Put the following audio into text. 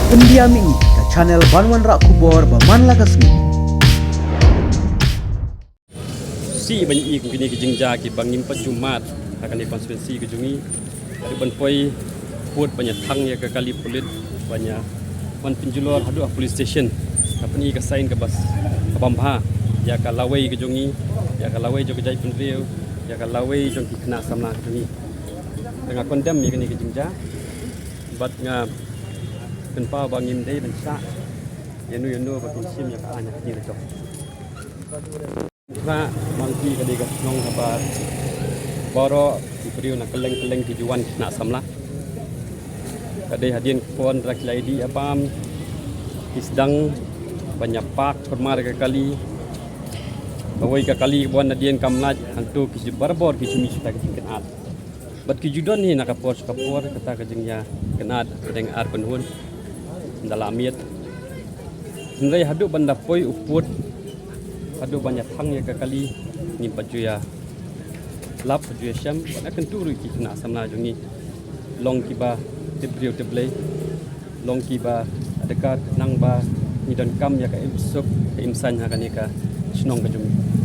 Pendiam ini ke channel Banwan Rak Kubor Baman Lakasmi. Si banyak kini ke jengja ki bangim Jumat akan di konstitusi ke jungi dari banpoi put banyak tang ya ke kali polit banyak wan penjulur hadu police station apa ni ke sign ke bas ke bamha ya ke lawai ke jungi ya ke lawai jo ke jai penriu ya ke lawai jo ki kena samla ke jungi dengan kondem ni kini ke jengja bat nga kenpa bangim dei bensa yanu batin sim ya ka anya ni recok Ra mangki ka degas nong kabar boro priu nak keleng tujuan nak samla kadai hadian pon rak lady apam isdang banyak pak permar ke kali bawai ke kali bon hadian kamlaj hantu ki barbor ki cumi kita ke kenat bat ki judon ni nak kapor kata ke jengnya kenat deng ar penhun dalamiat ndai hadu banda poi uput adu banyak hang ya ke kali ni baju ya lap baju ya syam akan turu ki kena samla jungi long kiba tebriu teblei long kiba dekat nang ba ni dan kam ya ka imsuk ke imsan ha kan ka snong ke jungi